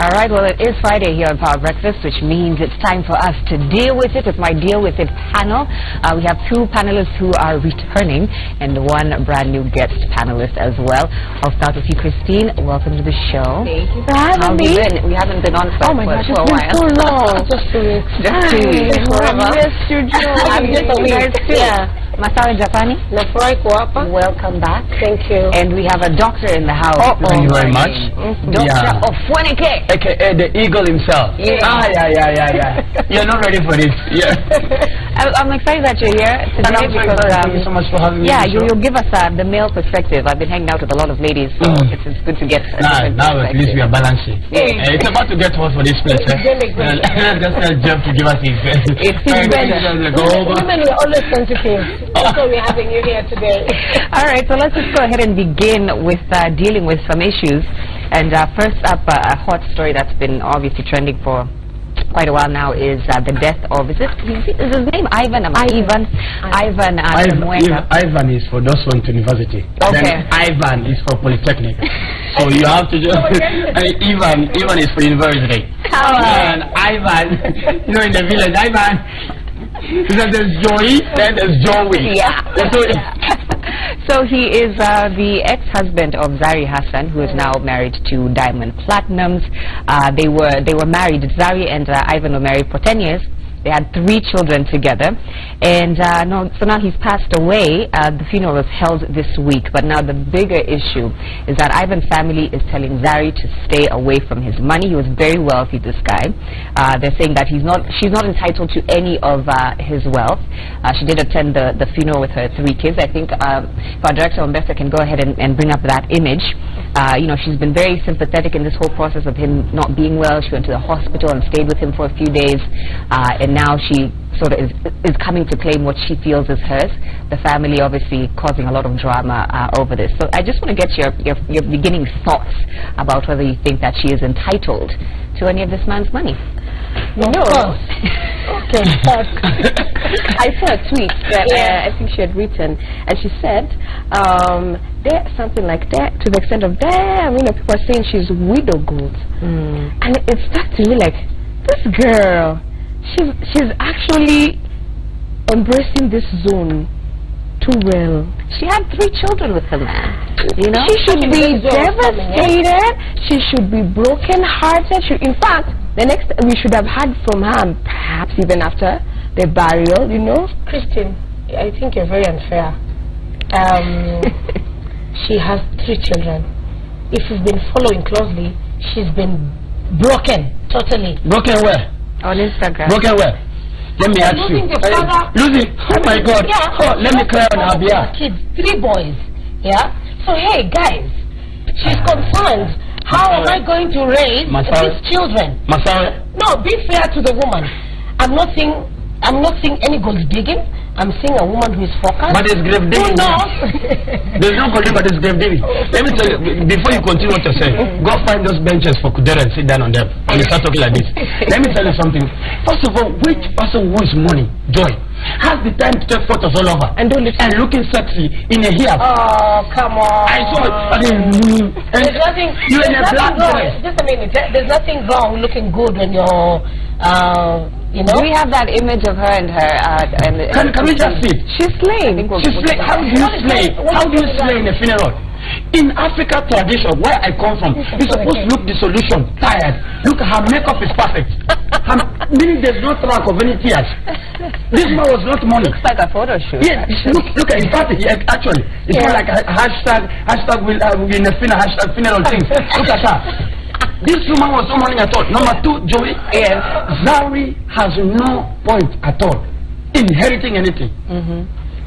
All right, well, it is Friday here on Power Breakfast, which means it's time for us to deal with it with my Deal With It panel. We have two panelists who are returning and one brand new guest panelist as well. I'll start with you, Christine. Welcome to the show. Thank you for having me. We haven't been on for, oh my gosh, for a while. So long. Just 2 weeks. Just 2 weeks. I missed you, Joe. I'm just a week. Yeah. Masara Japani. Welcome back. Thank you. And we have a doctor in the house. Thank you very much. Dr. Ofweneke. AKA the eagle himself. Yeah. Yeah. You're not ready for this. Yeah. I'm excited that you're here today because thank you so much for having me. Yeah, you'll give us the male perspective. I've been hanging out with a lot of ladies, so it's good to get now at least we are balancing. Yeah. It's about to get hot for this place. Just tell Jeff to give us his it's better. Women are always sensitive. So we're having you here today. All right, so let's just go ahead and begin with dealing with some issues. And first up, a hot story that's been obviously trending for quite a while now is the death of, is his name Ivan? Ivan is for those who went to university. Okay. Then Ivan is for Polytechnic. So you have to just Ivan is for university. And Ivan, you know, in the village, Ivan. So there's Joey, then there's Joey. Yeah. So he is the ex-husband of Zari Hassan, who is now married to Diamond Platinums. They were married. Zari and Ivan were married for 10 years. They had 3 children together, and so now he's passed away. The funeral was held this week, but now the bigger issue is that Ivan's family is telling Zari to stay away from his money. He was very wealthy, this guy. They're saying that she's not entitled to any of his wealth. She did attend the funeral with her 3 kids. I think if our director Mbesa can go ahead and bring up that image. You know, she's been very sympathetic in this whole process of him not being well. She went to the hospital and stayed with him for a few days, and now she sort of is coming to claim what she feels is hers. The family obviously causing a lot of drama over this. So I just want to get your beginning thoughts about whether you think that she is entitled to any of this man's money. No. Okay. I saw a tweet that I think she had written, and she said something like that, to the extent of, damn, you know, people are saying she's widow gold. And it stuck to me like, this girl, she's actually embracing this zone too well. She had 3 children with the man. You know, she should be devastated. She should be broken-hearted. In fact, the next we should have heard from her, perhaps even after the burial. You know, Christine, I think you're very unfair. She has 3 children. If you've been following closely, she's been broken totally. Broken where? On Instagram. Broken where? Let me ask you. Lucy, oh my God. Yeah. Oh, let me cry on her behalf. Kids, 3 boys. Yeah. So hey, guys, she's concerned. How am I going to raise these children? Masara. No, be fair to the woman. I'm not seeing any gold digging. I'm seeing a woman who is focused. But it's grave digging. Who knows? There's no gold digging, but it's grave digging. Let me tell you, before you continue what you're saying, go find those benches for Kudera and sit down on them. And you start talking like this. Let me tell you something. First of all, which person wants money, joy, has the time to take photos all over and looking sexy in a hijab? Oh, come on. I saw it. There's nothing. You're in a black dress. Just a minute. There's nothing wrong looking good when you're, you know. Do we have that image of her and her? Can we just see? She's slaying. She's slaying. How do you slay? How do you slay in a funeral? In Africa tradition, where I come from, you're supposed to look the solution, tired. Look, her makeup is perfect. Meaning there's no track of any tears. This man was not money. Looks like a photo shoot. Yeah, look at it. Actually, it's more like a hashtag will in a funeral thing. Look at her. This woman was no money at all. Number 2, Joey. Yes. Zari has no point at all inheriting anything.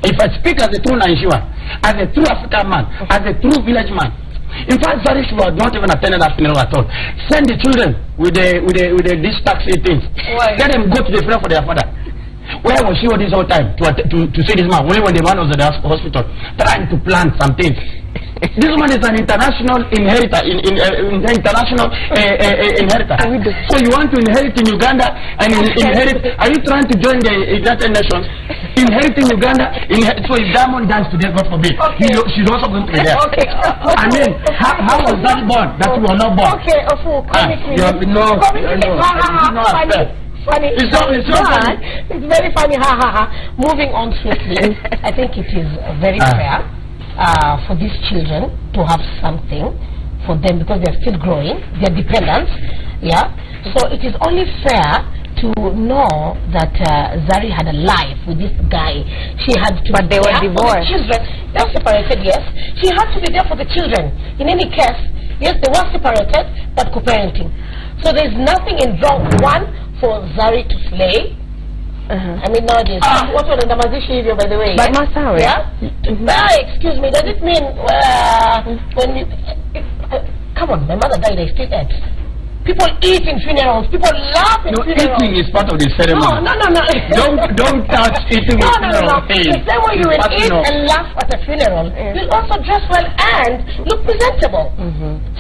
If I speak as a true Nigerian, as a true African man, as a true village man, in fact, Zari should have not even attended that funeral at all. Send the children with the these taxi things. Why? Let them go to the funeral for their father. Where was she all this whole time to see this man? Only when the man was at the hospital trying to plan some things. This woman is an international inheritor, international inheritor. So you want to inherit in Uganda and inherit? Are you trying to join the United Nations? inheriting Uganda. So if Diamond dies today, God forbid, she's also going to be there. Okay. I mean, how was that born? That you were not born? Okay, comically. Funny. It's very funny. Moving on swiftly, I think it is very fair for these children to have something for them because they're still growing, they're dependents. Yeah. So it is only fair to know that Zari had a life with this guy. She had to but they were divorced. The children. They were separated, yes. She had to be there for the children. In any case, yes, they were separated, but co-parenting. So there's nothing in wrong, one, for Zari to slay. I mean, nowadays, what was the Namazishi, by the way? But Masawe. Yeah? Excuse me, does it mean when you... come on, my mother died, I still ate. People eat in funerals. People laugh in funerals. Eating is part of the ceremony. No. don't touch eating in funeral. The same way you will eat and laugh at a funeral, you'll also dress well and look presentable.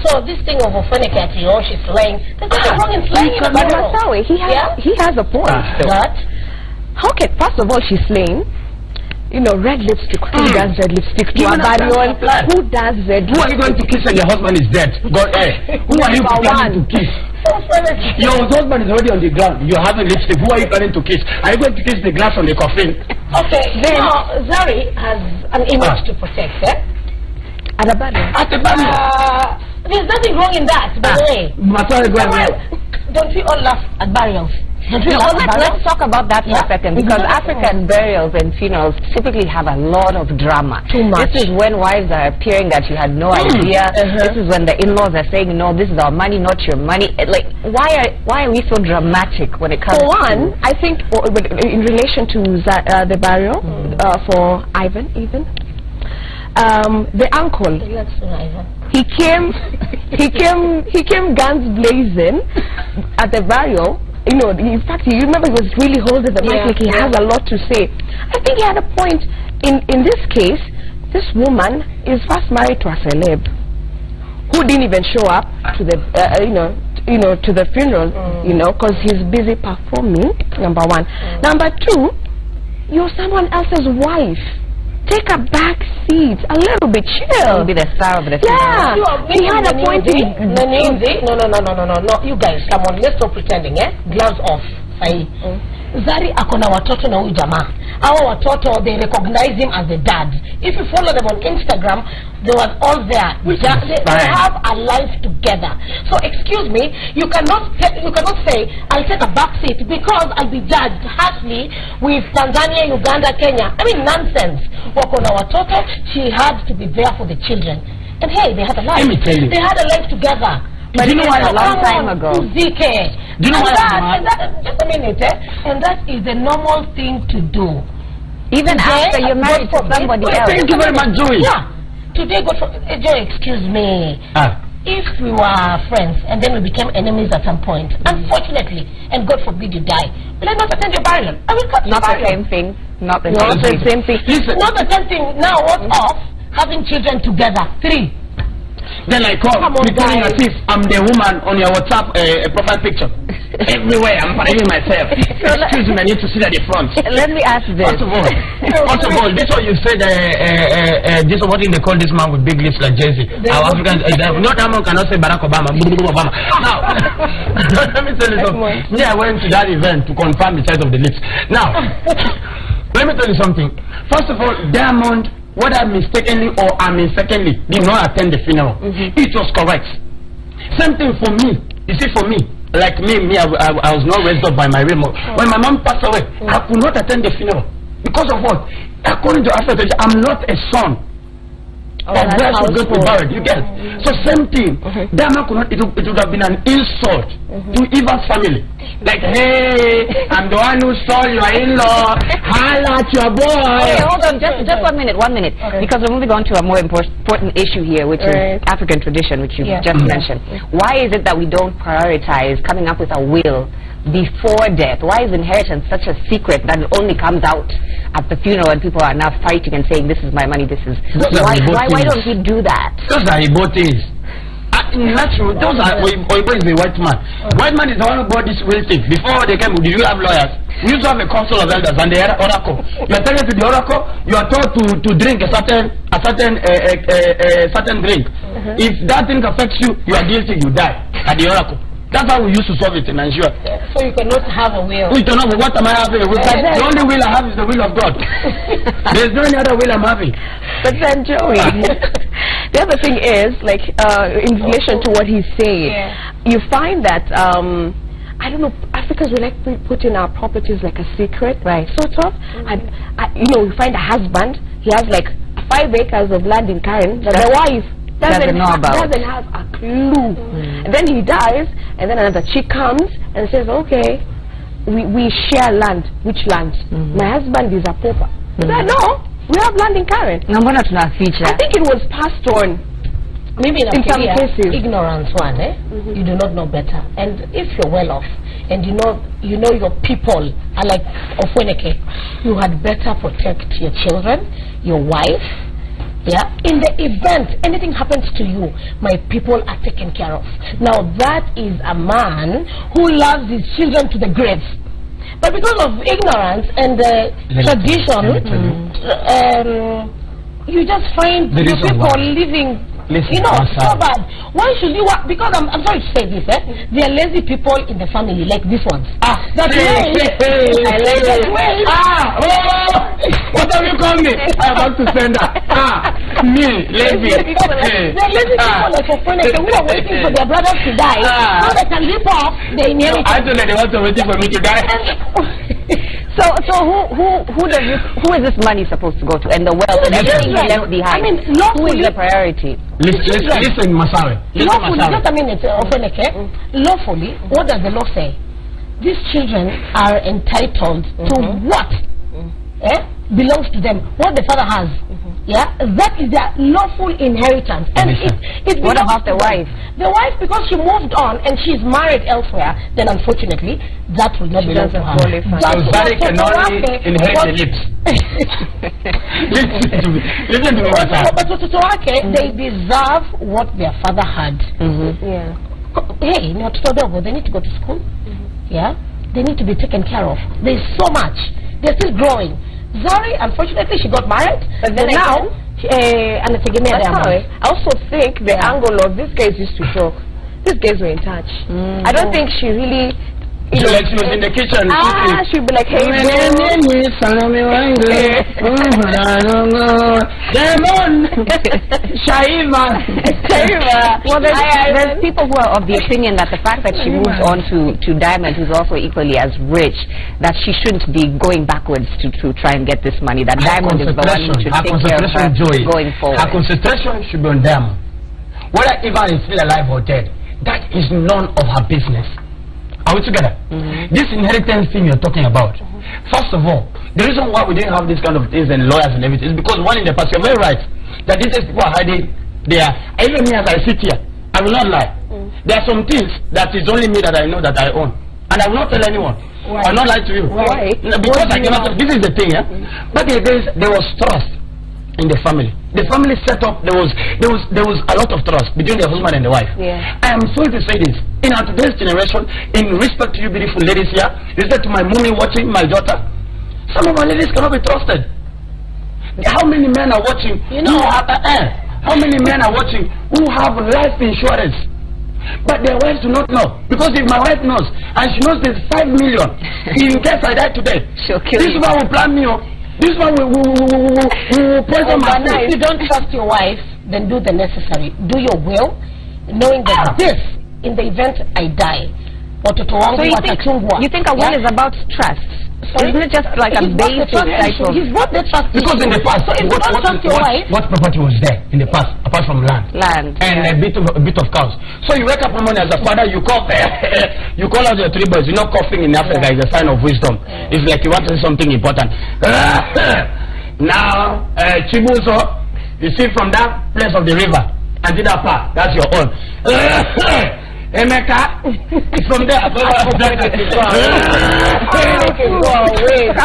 So this thing of fornicating, she's slaying, there's nothing wrong in slaying in a funeral. But Masawe, he has a point. But okay, first of all, she's slaying. You know, red lipstick. Who does red lipstick to a barion? Who does red lipstick? Who are you going to kiss when your husband is dead? God, who are you planning to kiss? Your husband is already on the ground. You have a lipstick. Who are you planning to kiss? Are you going to kiss the glass on the coffin? Okay, then Zari has an image to protect, At a burial. At a burial. There's nothing wrong in that, by the way. Don't we all laugh at burials? Let's talk about that for a second, because African burials and funerals typically have a lot of drama. Too much. This is when wives are appearing that you had no idea. This is when the in-laws are saying, no, this is our money, not your money. Like, why are we so dramatic when it comes to... For one, I think in relation to the burial for Ivan, the uncle, he came guns blazing at the burial. You know, in fact, you remember he was really holding the mic like he has a lot to say. I think he had a point. In this case, this woman is first married to a celeb who didn't even show up to the, to the funeral, because he's busy performing. Number one. Number two, you're someone else's wife. Take a back seat, a little bit chill. Be the star of the funeral. Yeah, he had a point in... No, you guys, come on, let's stop pretending, Gloves off. Zari akona watoto na huyu jamaa. Our watoto, they recognize him as the dad. If you follow them on Instagram, they were all there. They have a life together. So excuse me, you cannot say I'll take a back seat because I'll be judged harshly with Tanzania, Uganda, Kenya. I mean nonsense. Wakona watoto, she had to be there for the children. And hey, they had a life. Let me tell you. They had a life together. But you know what, a long time ago. Do you know what? Just a minute, and that is the normal thing to do. Even after you're married to somebody else. Thank you very much, Joey. Yeah. Today, Joey, excuse me. If we were friends and then we became enemies at some point, unfortunately, and God forbid you die, will I not attend your burial? I will cut your burial. Not the same thing. Not the same thing. Listen. Not the same thing. Now, what's off? Having children together. 3. Then I call, pretending as if I'm the woman on your WhatsApp profile picture. Everywhere, I'm parading myself. Excuse me, I need to sit at the front. Let me ask this. First of all, this one you said, this what they call this man with big lips like Jay-Z. Our Africans, not that man cannot say Barack Obama. Now, let me tell you something. Me, I went to that event to confirm the size of the lips. Now, let me tell you something. First of all, Diamond, whether mistakenly or unmistakenly, did not attend the funeral. It was correct. Same thing for me. You see, for me, like me, I was not raised up by my remote. When my mom passed away, I could not attend the funeral. Because of what? According to Africa, I'm not a son. Where should go to be buried? You get? So same thing. That man could not. It would have been an insult to Ivors' family. Like, hey, I'm the one who stole your in-law. Holla at your boy. Okay, hold on, just 1 minute, because we're moving on to a more important issue here, which is African tradition, which you just mentioned. Why is it that we don't prioritize coming up with a will before death? Why is inheritance such a secret that it only comes out at the funeral and people are now fighting and saying, this is my money, this is... Why don't we do that? Those are Igbo things. Natural, those are Oibo is the white man. White man is the one who bought this real thing. Before they came, did you have lawyers? We used to have a council of elders and the oracle. You are taken to the oracle. You are told to drink a certain drink. If that thing affects you, you are guilty. You die at the oracle. That's how we used to solve it in Nigeria. So you cannot have a will. You cannot. What am I having? The only will I have is the will of God. There's no any other will I'm having. But then, Joey, the other thing is, like, in relation to what he's saying, you find that, I don't know, Africans will like putting our properties like a secret, right? Sort of. You know, you find a husband, he has like 5 acres of land in Karen that the wife doesn't have a clue. And then he dies, and then another chick comes and says, okay, we share land. Which land? My husband is a pauper. No, we have land in Karen. I think it was passed on. Maybe in some cases. Ignorance one, you do not know better. And if you're well off and you know your people are like Ofweneke, you had better protect your children, your wife. Yeah, in the event anything happens to you, my people are taken care of. Now that is a man who loves his children to the grave. But because of ignorance and tradition, you just find your people living, so bad. Why should you work? Because I'm sorry to say this, there are lazy people in the family, like this one. That's way. What have you called me? I'm about to send her. Me, lazy. There are lazy people like Ofweneke who are waiting for their brothers to die so they can rip off the inheritance. I don't know they want to wait for me to die. So who is this money supposed to go to? And the wealth and everything he left behind. I mean, who is the priority? Listen, Masawe. Lawfully, just a minute, Ofweneke. Lawfully, what does the law say? These children are entitled to what belongs to them, what the father has. Yeah, that is their lawful inheritance. And it what about the wife? The wife, because she moved on and she's married elsewhere, then unfortunately that will not belong to her. So Zari can only inherit the lips. Listen to me, but to Toake, they deserve what their father had. Hey, they need to go to school. Yeah, they need to be taken care of. There's so much. They're still growing. Zari, unfortunately, she got married, but then now, I also think the angle of these guys used to talk. These guys were in touch. I don't think she really. Like she was in the kitchen. She'd be like, hey, Well, there's people who are of the opinion that the fact that she moved on to Diamond, who's also equally as rich, that she shouldn't be going backwards to try and get this money, that Diamond is the one who should take care of her going forward. Her concentration should be on Diamond. Whether Ivor is still alive or dead, that is none of her business. Are we together? This inheritance thing you're talking about, first of all, the reason why we didn't have this kind of things and lawyers and everything is because one in the past, you're very right, that these people are hiding there. Even me as I sit here, I will not lie. There are some things that is only me that I know that I own. And I will not tell anyone. I will not lie to you. Why? Because I cannot, this is the thing, But there was trust in the family. The family set up, there was a lot of trust between the husband and the wife. I am sorry to say this. In our today's generation, in respect to you beautiful ladies here, respect to my mommy watching, my daughter, some of our ladies cannot be trusted. How many men are watching how many men are watching who have life insurance, but their wives do not know? Because if my wife knows, and she knows there's 5 million in case I die today, this one will plan me. This one will poison my food. If you don't trust your wife, then do the necessary. Do your will, knowing that this, in the event I die, so you think a will is about trust? Isn't it just like a basic type of... He's what the trust is. Because in the past, so if you don't trust your wife... What property was there in the past, apart from land? And a bit of cows. So you wake up one morning as a father, you call out your 3 boys. You're not coughing in Africa is a sign of wisdom. It's like you want to say something important. Now, Chibuzo, you see from that place of the river, and to that part, that's your own. Emeka, from there. Sounds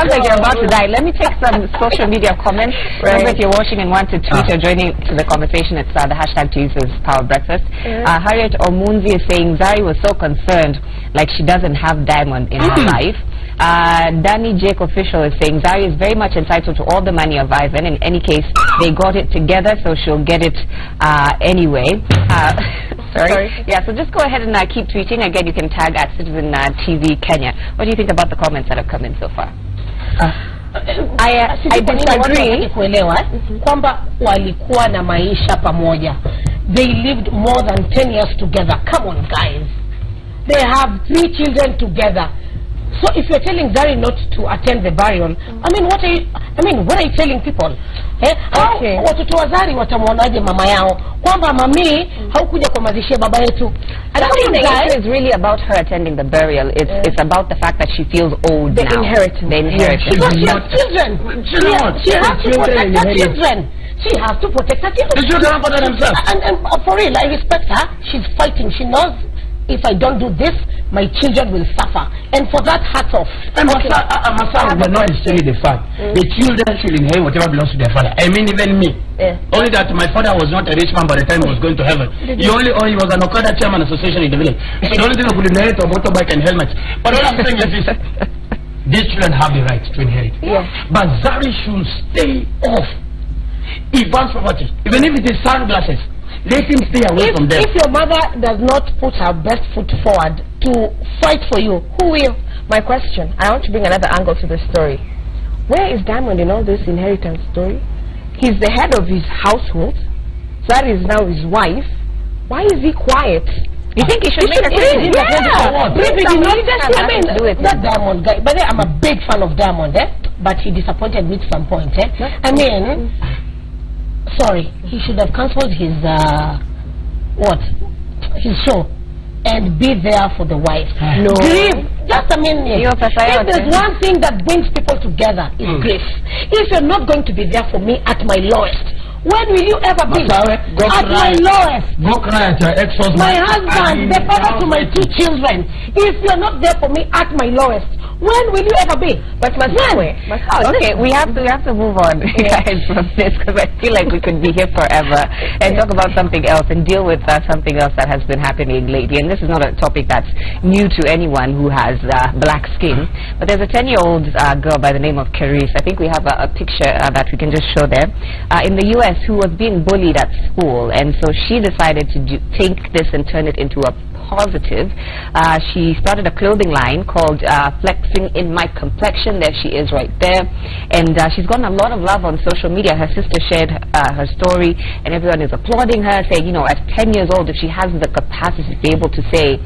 like you're about to die. Let me take some social media comments. Remember, if you're watching and want to tweet or joining to the conversation, it's the hashtag to use Power Breakfast. Harriet Omunzi is saying Zari was so concerned, like she doesn't have Diamond in her life. Danny Jake official is saying Zari is very much entitled to all the money of Ivan. In any case, they got it together, so she'll get it anyway. Sorry. Yeah, so just go ahead and keep tweeting. Again, you can tag at Citizen TV Kenya. What do you think about the comments that have come in so far? I disagree kwamba walikuwa na maisha pamoja. They lived more than 10 years together. Come on, guys. They have 3 children together. So if you're telling Zari not to attend the burial, what are you telling people? Watoto wa Zari watamuonaje mama yao? Kwamba mami haukuja kwa mazishi ya baba yetu. I don't think the issue is really about her attending the burial. It's about the fact that she feels old now. The inheritance. Because she has children. She has to protect her children. She has to protect her children. The children have protect themselves. And for real, I respect her. She's fighting. She knows if I don't do this, my children will suffer. And for that, hats off. And Masa will not necessarily the fact. The children should inherit whatever belongs to their father. I mean, even me. Only that my father was not a rich man by the time he was going to heaven. He was an Okada chairman association in the village. So the only thing I could inherit was motorbike and helmets. But all I'm saying is this. These children have the right to inherit. But Zari should stay off Ivan's property. Even if it is sunglasses. Let him stay away from them. If your mother does not put her best foot forward to fight for you, who will? My question, I want to bring another angle to the story. Where is Diamond in all this inheritance story? He's the head of his household. Zari is now his wife. Why is he quiet? You think he should make a decision? That Diamond guy. But I'm a big fan of Diamond, but he disappointed me at some point. Sorry, he should have cancelled his his show and be there for the wife. No. Grief. Just a minute. If there's one thing that brings people together, it's grief. If you're not going to be there for me at my lowest, when will you ever be at my lowest? Go cry at your ex-husband. My husband, the father to my 2 children. If you're not there for me at my lowest, when will you ever be? But okay, we have to move on guys from this, because I feel like we could be here forever and talk about something else and deal with something else that has been happening lately. And this is not a topic that's new to anyone who has black skin. But there's a 10-year-old girl by the name of Carice. I think we have a picture that we can just show there in the U.S. who was being bullied at school, and so she decided to take this and turn it into a positive. She started a clothing line called Flexing in My Complexion. There she is right there. And she's gotten a lot of love on social media. Her sister shared her story, and everyone is applauding her, saying, you know, at 10 years old, if she has the capacity to be able to say,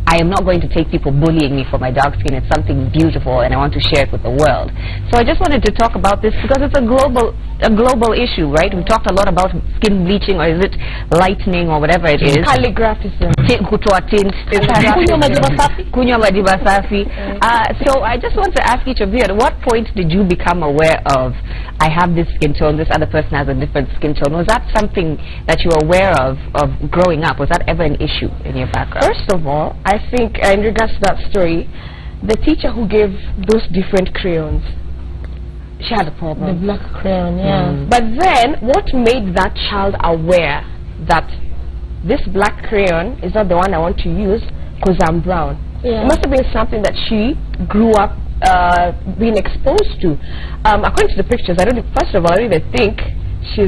I am not going to take people bullying me for my dark skin. It's something beautiful, and I want to share it with the world. So I just wanted to talk about this because it's a global issue, right? We talked a lot about skin bleaching, or is it lightening, or whatever it is. Calligraphism. Toa Tint. Kunywa maji masafi. So I just want to ask each of you, at what point did you become aware of, I have this skin tone, this other person has a different skin tone? Was that something that you were aware of growing up? Was that ever an issue in your background? First of all, I think in regards to that story, the teacher who gave those different crayons, she had a problem. The black crayon, yeah. But then, what made that child aware that this black crayon is not the one I want to use because I'm brown? It must have been something that she grew up being exposed to. According to the pictures, first of all, I don't even think she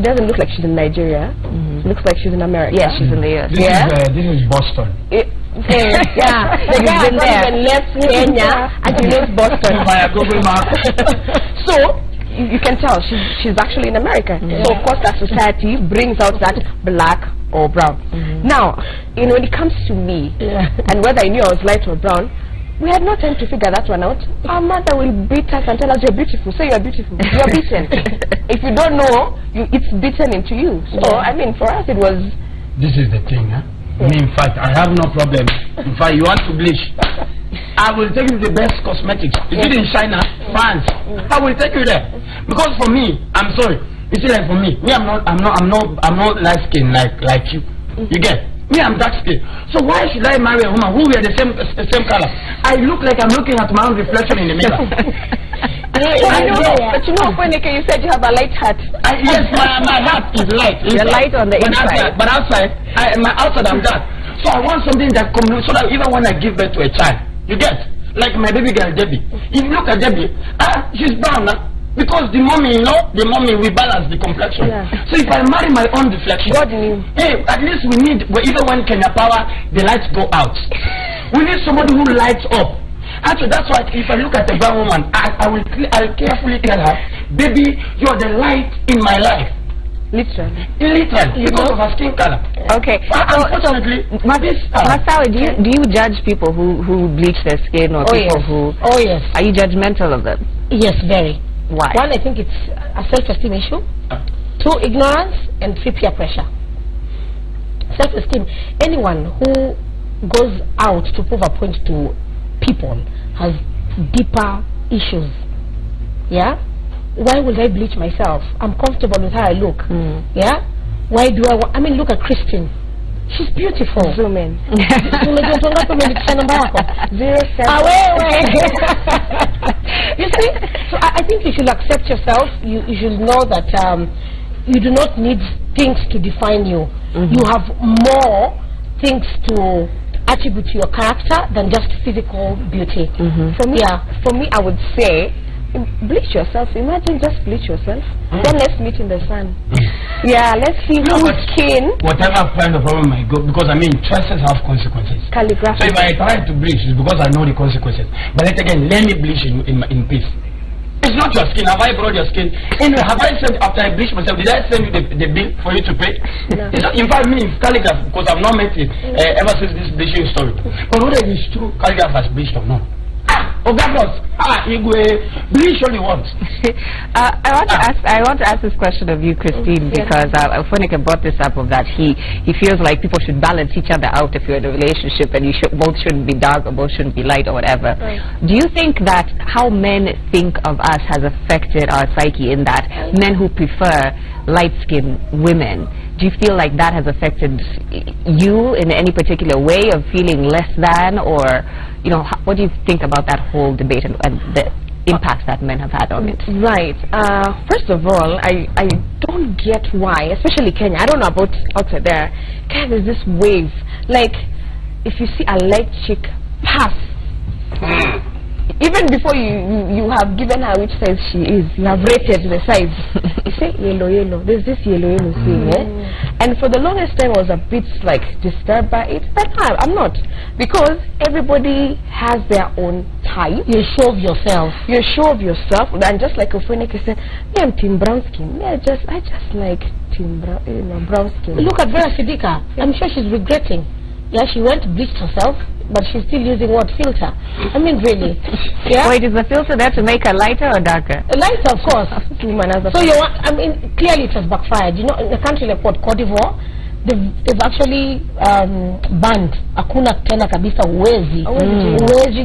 doesn't look like she's in Nigeria. She looks like she's in America. Yeah, she's in the US. This is Boston. Yeah, the guy has not even left Kenya and he knows Boston via Google Maps. So you can tell she's actually in America. So of course that society brings out that black or brown. Now, you know, when it comes to me and whether I knew I was light or brown, we had no time to figure that one out. Our mother will beat us and tell us, you're beautiful. Say you're beautiful. You're beaten. If you don't know, it's beaten into you. So, I mean, for us it was... This is the thing, huh? Me, in fact, I have no problem. In fact, you want to bleach, I will take you the best cosmetics. Is it in China, France? I will take you there. Because for me, I'm sorry. You see, like for me, I'm not light skin like you. You get? Me, I'm dark skin. So why should I marry a woman who we are the same color? I look like I'm looking at my own reflection in the mirror. But you know, Weneke, you said you have a light heart. Yes, my heart is light. You're light on the inside. But outside, my outside I'm dark. So I want something that comes so that even when I give birth to a child, you get? like my baby girl Debbie. If you look at Debbie, she's brown now. Because the mommy, we balance the complexion. Yeah. So if I marry my own reflection, God knew. Hey, at least we need, even when Kenya Power, the lights go out. We need somebody who lights up. Actually, that's why if I look at a brown woman, I'll carefully tell her, baby, you're the light in my life. Literally. Because of her skin color. Okay. Unfortunately, Masawa, do you judge people who bleach their skin or people who? Oh yes. Are you judgmental of them? Yes, very. Why? One, I think it's a self-esteem issue. 2, ignorance, and 3, peer pressure. Self-esteem. Anyone who goes out to prove a point to people has deeper issues. Yeah? Why would I bleach myself? I'm comfortable with how I look. Yeah? Why do I want... I mean, look at Christine. She's beautiful. Zoom in. 07. You see? So I think you should accept yourself. You should know that you do not need things to define you. You have more things to attribute to your character than just physical beauty. For me, I would say, bleach yourself. Imagine just bleach yourself. Then let's meet in the sun. Yeah, let's see whose skin. Whatever kind of problem I go, because I mean, choices have consequences. Calligraphy. So if I try to bleach, it's because I know the consequences. But then again, let me bleach in peace. It's not your skin. Have I brought your skin? Anyway, have I sent, after I bleach myself, did I send you the bill for you to pay? No. In fact, me, calligraph, because I've not met it ever since this bleaching story. But whether it is true, calligraph has bleached or not. Bleach only once. I want to ask this question of you, Christine, because Fonika brought this up of that he feels like people should balance each other out if you're in a relationship, and both shouldn't be dark or both shouldn't be light or whatever. Right. Do you think that how men think of us has affected our psyche, in that men who prefer light-skinned women, do you feel like that has affected you in any particular way of feeling less than, or, you know, what do you think about that whole debate and the impacts that men have had on it? Right. First of all, I don't get why, especially Kenya. I don't know about outside there. Kenya, there's this wave. Like, if you see a light chick pass, even before you have given her which size she is, you have rated the size. You say yellow. There's this yellow thing, And for the longest time I was a bit like disturbed by it, but I'm not, because everybody has their own type. You're sure of yourself. You're sure of yourself, and just like Ofoneke said, me, I'm team brown skin. Me, I just like team brown skin. Look at Vera Sidika. I'm sure she's regretting. Yeah, she went bleached herself, but she's still using what? Filter. I mean, really. Yeah? Wait, is the filter there to make her lighter or darker? Lighter, of course. So I mean, clearly it has backfired. You know, in a country like what, Cote d'Ivoire, they've actually banned hakuna tena kabisa uwezi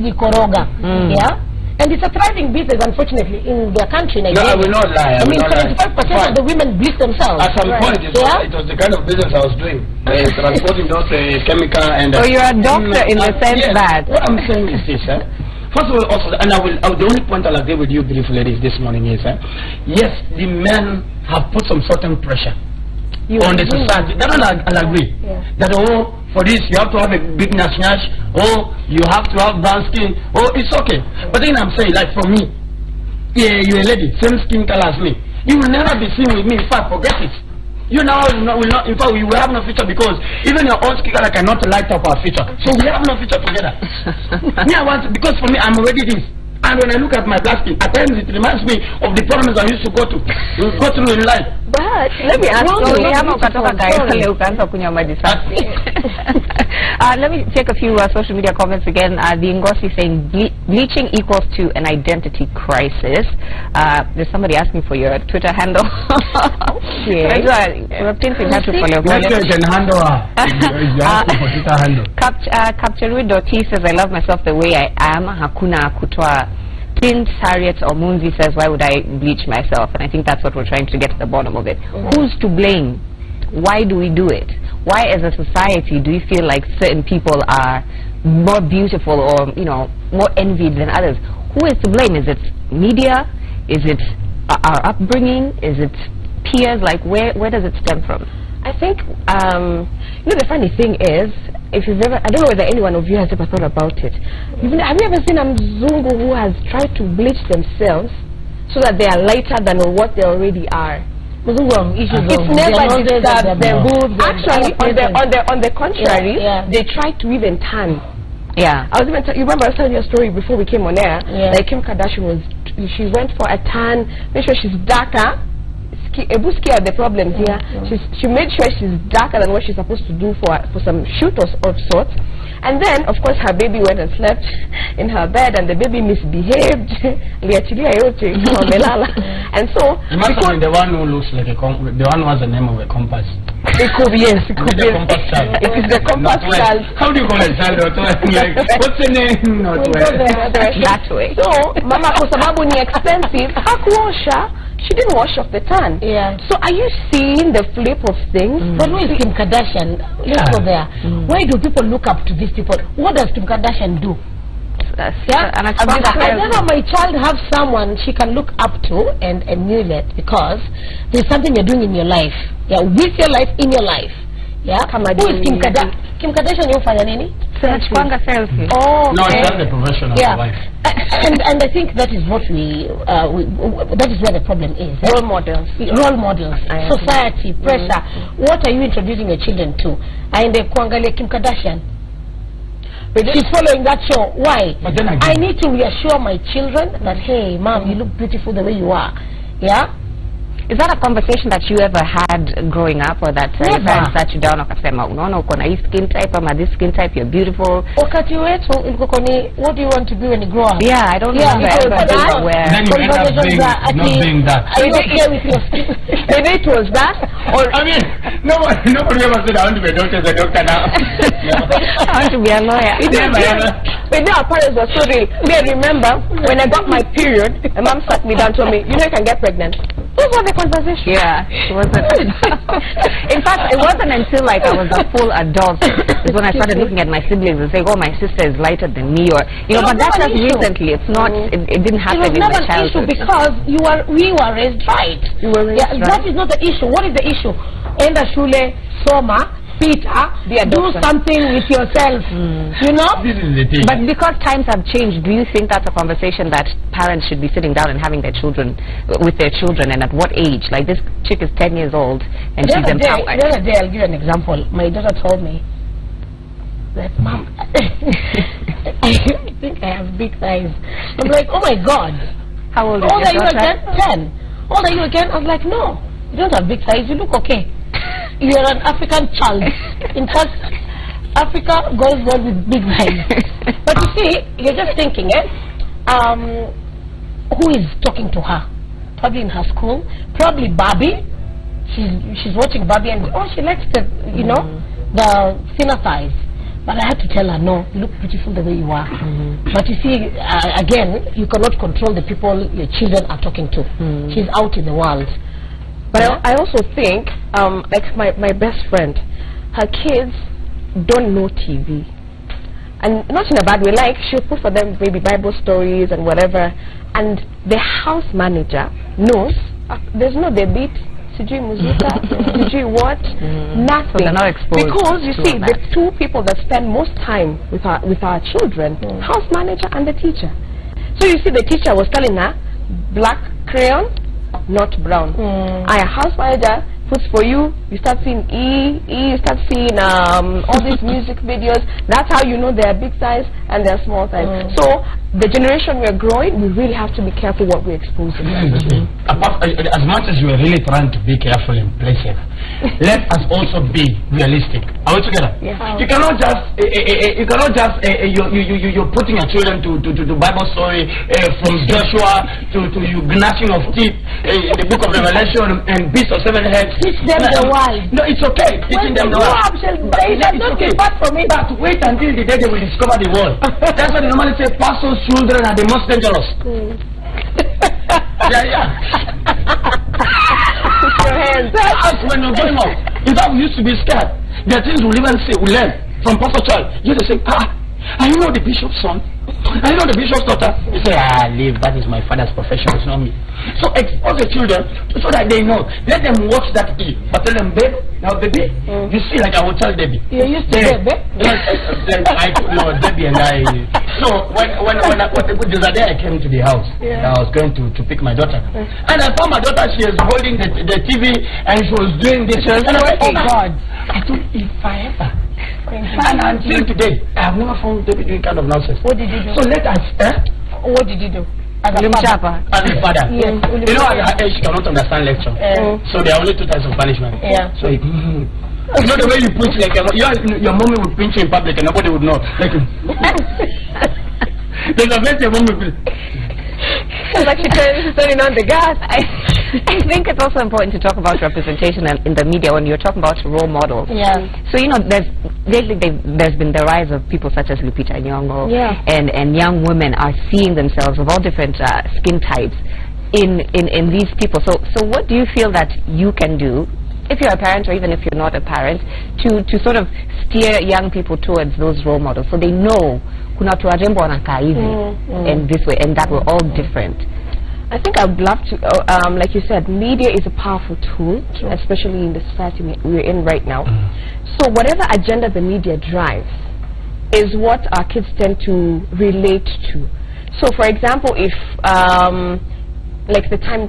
jikoroga. Yeah? And it's a thriving business, unfortunately, in their country, Nigeria. No, I will not lie. I mean, 75% of the women bleach themselves. At some point, it was the kind of business I was doing. Transporting those chemical and... So you're a doctor in the sense that... What I'm saying is this, First of all, also, and the only point I'll agree with you, beautiful ladies, this morning is, yes, the men have put some certain pressure on the society. That I'll agree. Yeah. That, for this, you have to have a big nash, you have to have brown skin, it's okay. But then I'm saying, like for me, you're a lady, same skin color as me. You will never be seen with me. In fact, forget it. You now will not, in fact, we will have no future, because even your own skin color cannot light up our future. So we have no future together. Because for me, I'm already this. And when I look at my black skin, at times it reminds me of the problems I used to go through in life. But let me ask you, let me take a few social media comments again. The Ngosi saying bleaching equals to an identity crisis. There's somebody asking for your Twitter handle. Capture.t says, I love myself the way I am. Hakuna kutwa Tint. Harriet or Munzi says, why would I bleach myself? And I think that's what we're trying to get to the bottom of it. Who's to blame? Why do we do it? Why as a society do you feel like certain people are more beautiful or, you know, more envied than others? Who is to blame? Is it media? Is it our upbringing? Is it peers? Like, where does it stem from? I think, you know, the funny thing is, if you've ever, I don't know whether any one of you has ever thought about it. Have you ever seen a Mzungu who has tried to bleach themselves so that they are lighter than what they already are? It's never disturbed their boobs. Actually, on the contrary, they try to even tan. Yeah, I was even you remember I was telling you a story before we came on air. Like Kim Kardashian she went for a tan, make sure she's darker. Scared the problems here. She made sure she's darker than what she's supposed to do for some shoot of sorts. And then, of course, her baby went and slept in her bed, and the baby misbehaved. And so, it must have been the one who looks like the one who has the name of a compass. It could be, yes, it could be. It is the compass child. How do you call a child? Like, what's the name? Not that way. So, Mama Kosababu ni expensive. Hakuosha. She didn't wash off the tan. Yeah. So are you seeing the flip of things? But who is Kim Kardashian? Let's go there. Why do people look up to these people? What does Kim Kardashian do? Whenever my child have someone she can look up to and emulate, because there's something you're doing in your life. Yeah, with your life, in your life. Yeah. Who is Kim Kardashian? Kim Kardashian yofanya nini? Selfie. Oh, no, it's not the professional life. And I think that is what that is where the problem is. Role models. Role models. Society, pressure. What are you introducing your children to? Aende kuangalia Kim Kardashian. She's following that show. Why? But then again, I need to reassure my children that, hey, mom, you look beautiful the way you are. Yeah? Is that a conversation that you ever had growing up, or that your parents sat you down wakasema unaona uko na hii skin type ama this skin type, you're beautiful? Wakati wetu ilikuwa ni what do you want to be when you grow up? Yeah, I don't remember ever being aware. Then you end up not being that. Are you okay with your skin? Maybe it was that, or I mean, nobody ever said I want to be a doctor now. I want to be a lawyer. But our parents were so real. I remember when I got my period, my mom sat me down and told me, you know you can get pregnant. Those were the conversation. Yeah, it wasn't. In fact, it wasn't until like I was a full adult is when I started looking at my siblings and saying, "Oh, my sister is lighter than me," or but that's just recently. It's not. It didn't happen in my childhood. It was never an issue because we were raised right. You were raised right. That is not the issue. What is the issue? Enda shule, soma, Peter, do something with yourself. You know? This is the thing. But because times have changed, do you think that's a conversation that parents should be sitting down and having their children, with their children, and at what age? Like this chick is 10 years old and she's empowered. The other day, I'll give you an example. My daughter told me that, Mom, I think I have big thighs. I'm like, oh my God. How old is your daughter? 10. How old are you again? I was like, no, you don't have big thighs. You look okay. You're an African child. In fact, Africa goes well with big thighs. But you see, you're just thinking, who is talking to her? Probably in her school. Probably Barbie. She's watching Barbie and she likes the the thinner thighs. But I had to tell her, no, you look beautiful the way you are. But you see, again, you cannot control the people your children are talking to. She's out in the world. But I also think, like my best friend, her kids don't know TV. And not in a bad way, like she'll put for them maybe Bible stories and whatever. And the house manager knows, there's no debate, Sijui Muzuka, Sijui what, nothing. So they're not exposed. Because you see, the two people that spend most time with our children, house manager and the teacher. So you see, the teacher was telling her, black crayon, not brown. A house manager puts for you, you start seeing you start seeing all these music videos. That's how you know they are big size and they are small size. So the generation we are growing, we really have to be careful what we expose them to. As much as we are really trying to be careful and play safe, let us also be realistic. Are we together? Yeah. You cannot just you're putting your children to Bible story from Joshua to you gnashing of teeth in the book of Revelation and beast of 7 heads. Teach them the world. No, it's okay. Teaching them the world. It's okay. From me. But wait until the day they will discover the world. That's why they normally say pastors' children are the most dangerous. Yeah. Put your hands up. When you're going off. In fact, we used to be scared. There are things we even say, we learn from Pastor Child. You just say, are you know the bishop's son? And you know the bishop's daughter, you say, leave, that is my father's profession, it's not me. So expose the children so that they know. Let them watch that Eve. But tell them, babe, now baby, you see like I will tell Debbie. You used to say, babe? Then Debbie and I. So when the other day I came to the house, I was going to pick my daughter. And I found my daughter, she was holding the TV and she was doing this. And I said, oh God. I thought, if I ever. And until today, I have never found Debbie doing kind of nonsense. What did you do? So let us, what did you do? As a father. Yes. You know, at her age, she cannot understand lecture. So there are only 2 types of punishment. So you know the way you preach, like your mommy would pinch you in public and nobody would know. Like, there's a place your mommy will. Like she's turning on the gas. I think it's also important to talk about representation in the media when you're talking about role models. So you know, lately there's been the rise of people such as Lupita Nyong'o, and young women are seeing themselves of all different skin types in these people. So what do you feel that you can do, if you're a parent or even if you're not a parent, to sort of steer young people towards those role models so they know kuna tuwajembo wanakaa hivi in this way, and that we're all different? I think I'd love to, like you said, media is a powerful tool, especially in the society we're in right now. So whatever agenda the media drives is what our kids tend to relate to. So for example, if like the time,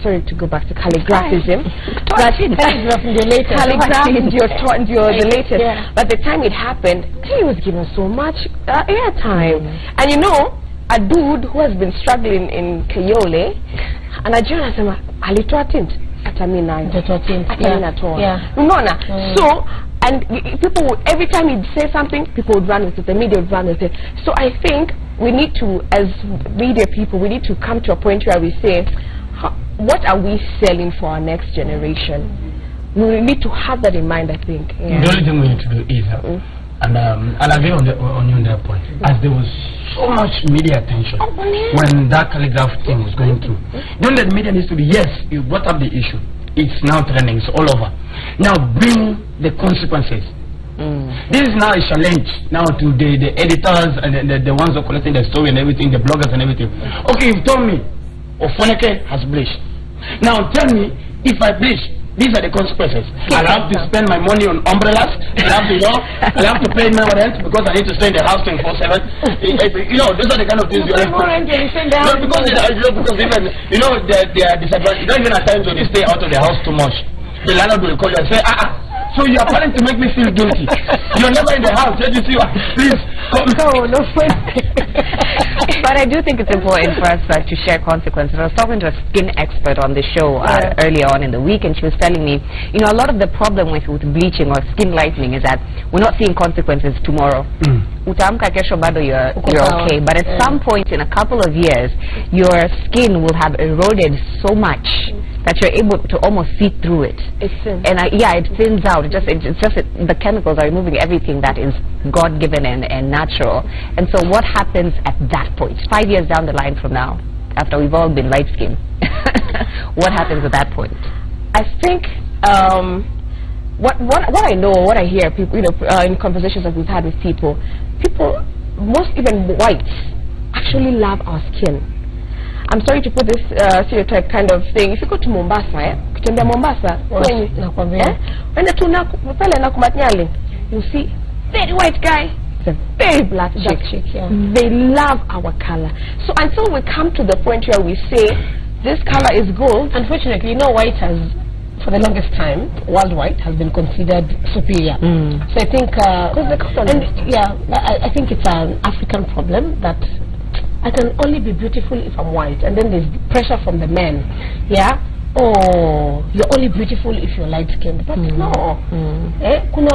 sorry to go back to calligraphism, but calligraphy, you're the latest. But the time it happened, he was given so much airtime. And you know, a dude who has been struggling in Kayole, and a Nigerian said, Ali Toa Tint, Atamina, so, and people would, every time he'd say something, people would run with it, the media would run with it. So I think we need to, as media people, we need to come to a point where we say, what are we selling for our next generation? We need to have that in mind, I think. The only thing we need to do is, and I'll agree on you on that point, as there was so much media attention when that calligraph thing was going through. Don't let media needs to be, yes, you brought up the issue. It's now trending, it's all over. Now bring the consequences. This is now a challenge now to the editors and the ones who are collecting the story and everything, the bloggers and everything. Okay, you've told me Ofoneke has bleached. Now tell me, if I bleach, these are the consequences. I'll have to spend my money on umbrellas. I'll have to pay my rent because I need to stay in the house 24/7. You know, these are the kind of things you have to no, because even, you know, they are disadvantaged. You don't even have times when you stay out of the house too much. The landlord will call you and say, so you are planning to make me feel guilty. You're never in the house. You see, please come. No. But I do think it's important for us to share consequences. I was talking to a skin expert on the show earlier on in the week, and she was telling me, you know, a lot of the problem with bleaching or skin lightening is that we're not seeing consequences tomorrow. Utaamka kesho bado you're okay, but at some point in a couple of years, your skin will have eroded so much that you're able to almost see through it. It thins. And it thins out. It's just the chemicals are removing everything that is God-given and natural. And so what happens at that point? 5 years down the line from now, after we've all been light-skinned, what happens at that point? I think what I know, what I hear, people, you know, in conversations that we've had with people, most even whites, actually love our skin. I'm sorry to put this stereotype kind of thing. If you go to Mombasa, kutembea Mombasa, you see very white guy, it's a very black chick. They love our color. So until we come to the point where we say this color is gold, unfortunately, you know, white has, for the longest time, worldwide, has been considered superior. So I think, I think it's an African problem that I can only be beautiful if I'm white, and then there's pressure from the men. Oh, you're only beautiful if you're light skinned. But no.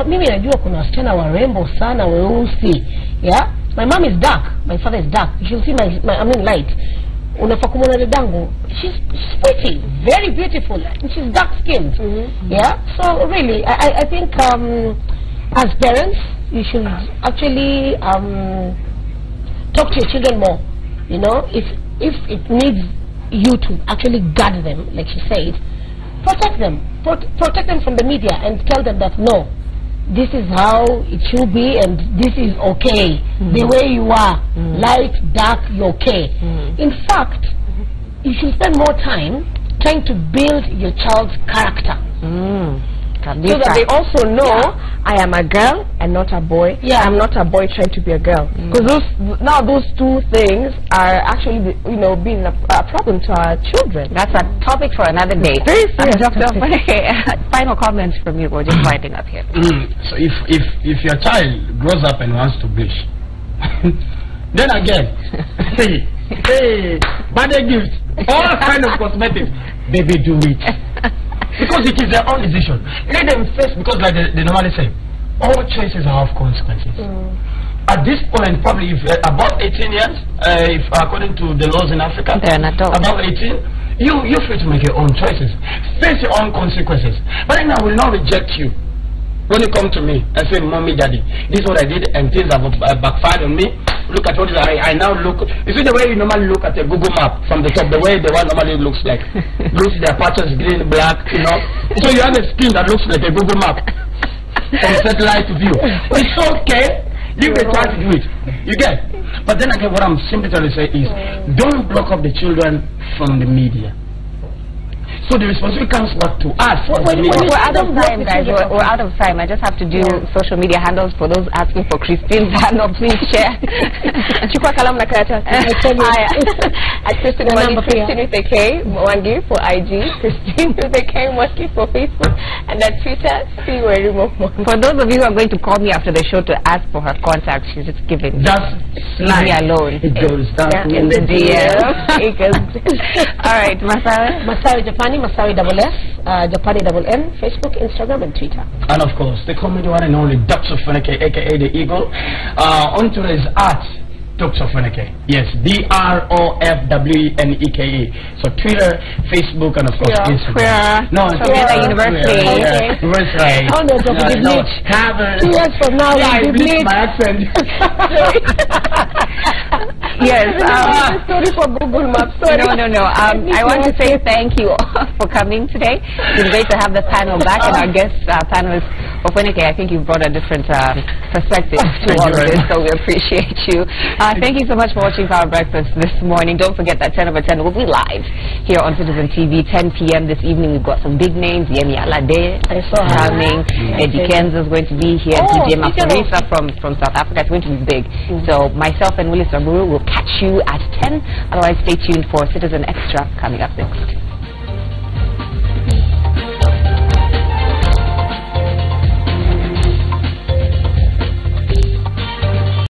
Mimi najua kuna wasichana warembo sana weusi. My mom is dark, my father is dark. You should see my I mean light. Unafaa kumwona dadangu, she's pretty, very beautiful, and she's dark skinned. So really, I think as parents, you should actually talk to your children more. You know, if it needs you to actually guard them, like she said, protect them from the media and tell them that no, this is how it should be and this is okay. The way you are, light, dark, you're okay. In fact, you should spend more time trying to build your child's character. So that they also know I am a girl and not a boy. I'm not a boy trying to be a girl. Because those two things are actually, being a problem to our children. That's a topic for another day. Very serious. Final comments from you. We're just winding up here. So if your child grows up and wants to bleach, then again, hey, birthday gifts, all kind of cosmetics, baby, do it. Because it is their own decision. Let them face, because like they normally say, all choices are of consequences. At this point, probably if above 18 years, if according to the laws in Africa, above 18, you're free to make your own choices. Face your own consequences. But then I will not reject you. When you come to me and say, Mommy, Daddy, this is what I did and things have backfired on me. Look at what I now look. You see the way you normally look at a Google map from the top, the way the one normally looks like. Looks their patches green, black, So you have a skin that looks like a Google map from satellite view. It's okay. You can try to do it. You get? But then again, what I'm simply trying to say is, don't block up the children from the media. So the responsibility comes back to us. We're out of time, guys. We're out of time. I just have to do social media handles for those asking for Christine's handle. Please share. Chukua kalamu na karatasi. At Christine with a K, Mwangi for IG, Christine with a K, Mwangi for Facebook, and at Twitter, For those of you who are going to call me after the show to ask for her contact, she's just giving. Just leave me alone. It goes down in the DM. All right, Masawi Japani, Masawi _S, Japani _M, Facebook, Instagram, and Twitter. And of course, the comedy one and only Dr. Feneke, aka the Eagle. On Twitter is at Dr. Feneke. Yes, DROFWENEKE. So Twitter, Facebook, and of course Instagram. Twitter University. Right. Oh no, Dr. Bleach. 2 years from now, I bleach my accent. Yes. Sorry for Google Maps. No. I want to say thank you all for coming today. It's been great to have the panel back, and our guest panelist, Ofweneke. I think you brought a different perspective to all of this, so we appreciate you. Thank you so much for watching Power Breakfast this morning. Don't forget that 10 over 10 will be live here on Citizen TV, 10 p.m. this evening. We've got some big names. Yemi Alade coming. Eddie Kenzo is going to be here. DJ Mafarisa from South Africa is going to be big. So myself and Willis Aburu will catch you at 10. Otherwise, stay tuned for Citizen Extra coming up next.